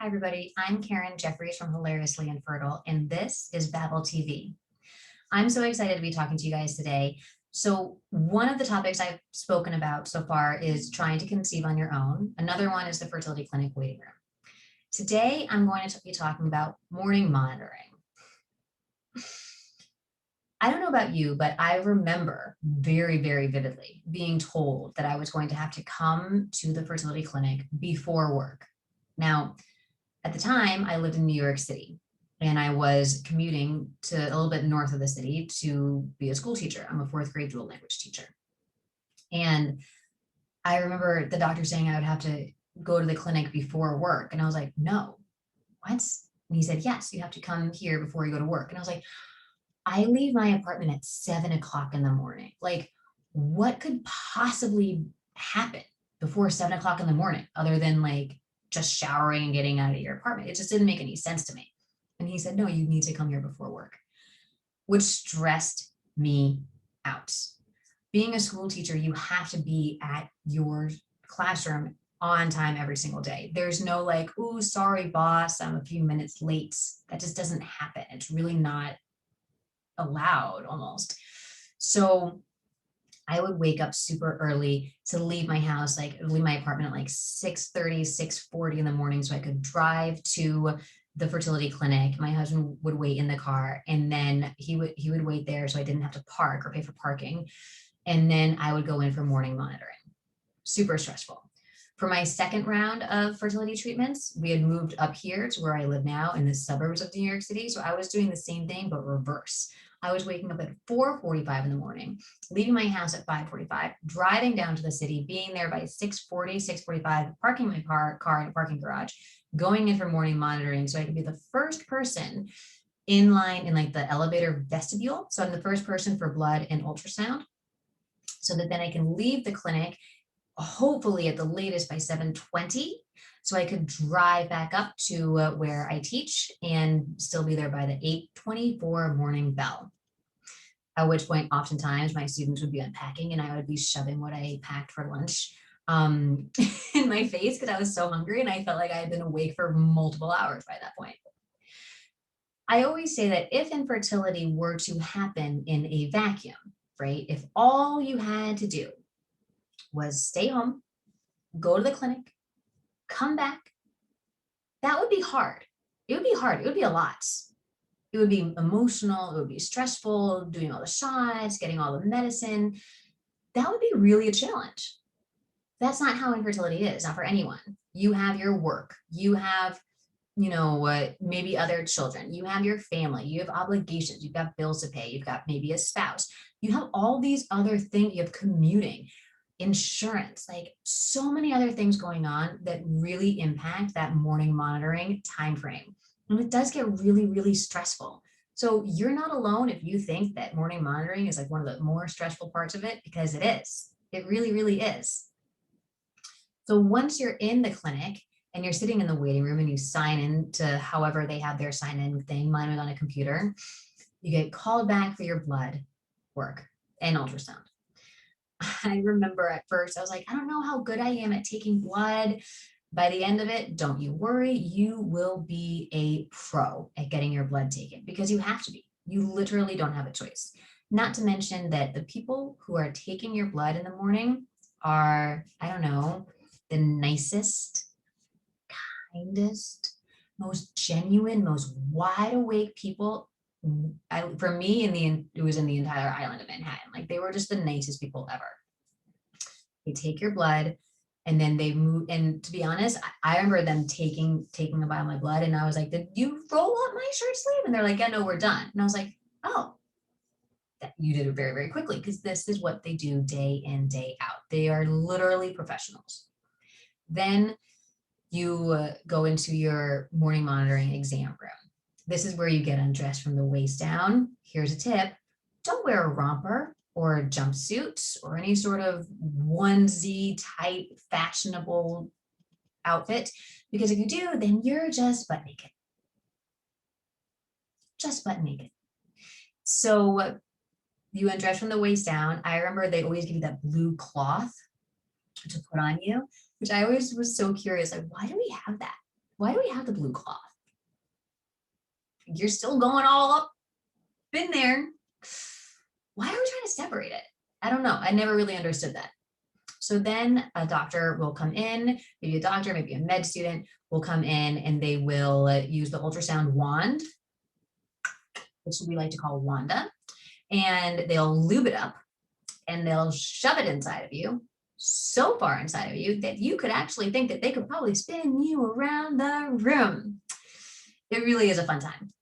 Hi, everybody. I'm Karen Jeffries from Hilariously Infertile, and this is BabbleTV. I'm so excited to be talking to you guys today. So one of the topics I've spoken about so far is trying to conceive on your own. Another one is the fertility clinic waiting room. Today, I'm going to be talking about morning monitoring. I don't know about you, but I remember very, very vividly being told that I was going to have to come to the fertility clinic before work. Now, at the time, I lived in New York City and I was commuting to a little bit north of the city to be a school teacher. I'm a fourth grade dual language teacher. And I remember the doctor saying I would have to go to the clinic before work. And I was like, no, what? And he said, yes, you have to come here before you go to work. And I was like, I leave my apartment at 7 o'clock in the morning. Like, what could possibly happen before 7 o'clock in the morning other than like just showering and getting out of your apartment? It just didn't make any sense to me. And he said, no, you need to come here before work, which stressed me out. Being a school teacher, you have to be at your classroom on time every single day. There's no like, oh, sorry, boss, I'm a few minutes late. That just doesn't happen. It's really not allowed almost. So I would wake up super early to leave my house, like leave my apartment at like 6:30, 6:40 in the morning so I could drive to the fertility clinic. My husband would wait in the car and then he would wait there so I didn't have to park or pay for parking. And then I would go in for morning monitoring. Super stressful. For my second round of fertility treatments, we had moved up here to where I live now in the suburbs of New York City. So I was doing the same thing, but reverse. I was waking up at 4:45 in the morning, leaving my house at 5:45, driving down to the city, being there by 6:40, 6:45, parking my car in a parking garage, going in for morning monitoring so I could be the first person in line in like the elevator vestibule. So I'm the first person for blood and ultrasound so that then I can leave the clinic hopefully at the latest by 7:20 so I could drive back up to where I teach and still be there by the 8:24 morning bell. At which point, oftentimes my students would be unpacking and I would be shoving what I packed for lunch in my face because I was so hungry and I felt like I had been awake for multiple hours by that point. I always say that if infertility were to happen in a vacuum, right? If all you had to do was stay home, go to the clinic, come back, that would be hard. It would be hard. It would be a lot. It would be emotional. It would be stressful, doing all the shots, getting all the medicine. That would be really a challenge. That's not how infertility is, not for anyone. You have your work. You have, maybe other children. You have your family. You have obligations. You've got bills to pay. You've got maybe a spouse. You have all these other things. You have commuting, insurance, like so many other things going on that really impact that morning monitoring time frame. And it does get really, really stressful. So you're not alone if you think that morning monitoring is like one of the more stressful parts of it, because it is. It really, really is. So once you're in the clinic and you're sitting in the waiting room and you sign in to however they have their sign in thing, mine was on a computer, you get called back for your blood work and ultrasound. I remember at first, I was like, I don't know how good I am at taking blood. By the end of it, don't you worry, you will be a pro at getting your blood taken because you have to be. You literally don't have a choice. Not to mention that the people who are taking your blood in the morning are, I don't know, the nicest, kindest, most genuine, most wide awake people. For me, it was in the entire island of Manhattan. Like they were just the nicest people ever. They take your blood and then they move. And to be honest, I remember them taking a bite of my blood and I was like, did you roll up my shirt sleeve? And they're like, yeah, no, we're done. And I was like, oh, that you did it very, very quickly because this is what they do day in, day out. They are literally professionals. Then you go into your morning monitoring exam room. This is where you get undressed from the waist down. Here's a tip. Don't wear a romper or a jumpsuit or any sort of onesie type fashionable outfit, because if you do, then you're just butt naked. Just butt naked. So you undress from the waist down. I remember they always give you that blue cloth to put on you, which I always was so curious, like, why do we have that? why do we have the blue cloth? You're still going all up in there. Why are we trying to separate it? I don't know. I never really understood that. So then a doctor will come in, maybe a doctor, maybe a med student will come in, and they will use the ultrasound wand, which we like to call Wanda, and they'll lube it up and they'll shove it inside of you, so far inside of you that you could actually think that they could probably spin you around the room. It really is a fun time.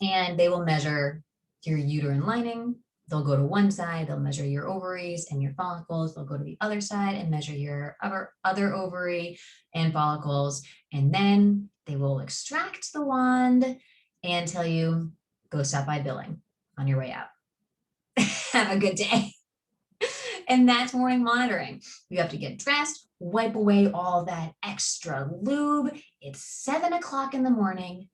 And they will measure your uterine lining. They'll go to one side, they'll measure your ovaries and your follicles. They'll go to the other side and measure your other ovary and follicles. And then they will extract the wand and tell you, go stop by billing on your way out. Have a good day. And that's morning monitoring. You have to get dressed, wipe away all that extra lube. It's 7 o'clock in the morning.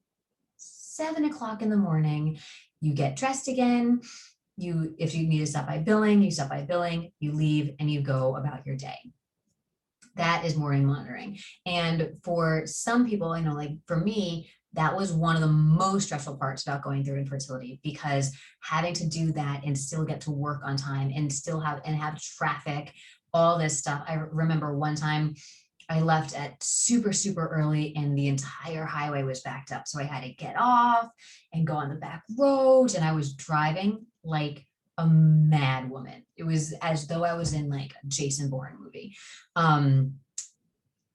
7 o'clock in the morning. You get dressed again. If you need to stop by billing, you stop by billing, you leave, and you go about your day. That is morning monitoring. And for some people, I know, like for me, that was one of the most stressful parts about going through infertility, because having to do that and still get to work on time and still have traffic, all this stuff. I remember one time I left at super, super early and the entire highway was backed up. So I had to get off and go on the back road, and I was driving like a mad woman. It was as though I was in like a Jason Bourne movie. And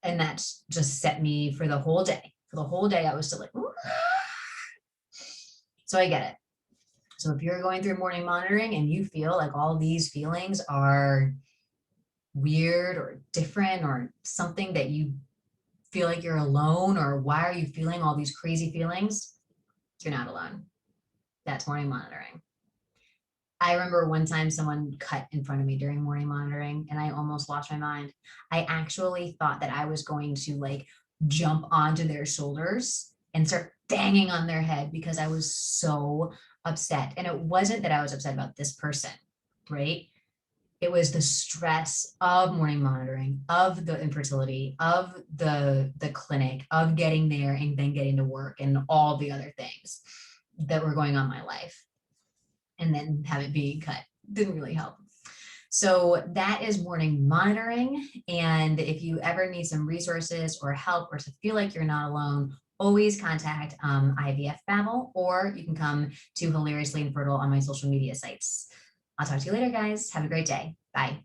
that just set me for the whole day. For the whole day, I was still like, ooh. So I get it. So if you're going through morning monitoring and you feel like all these feelings are weird or different, or something that you feel like you're alone, or why are you feeling all these crazy feelings, you're not alone. That's morning monitoring. I remember one time someone cut in front of me during morning monitoring and I almost lost my mind. I actually thought that I was going to like jump onto their shoulders and start banging on their head because I was so upset. And it wasn't that I was upset about this person, right? It was the stress of morning monitoring, of the infertility, of the clinic, of getting there and then getting to work and all the other things that were going on in my life. And then have it being cut didn't really help. So that is morning monitoring. And if you ever need some resources or help or to feel like you're not alone, always contact IVF Babble, or you can come to Hilariously Infertile on my social media sites. I'll talk to you later, guys. Have a great day. Bye.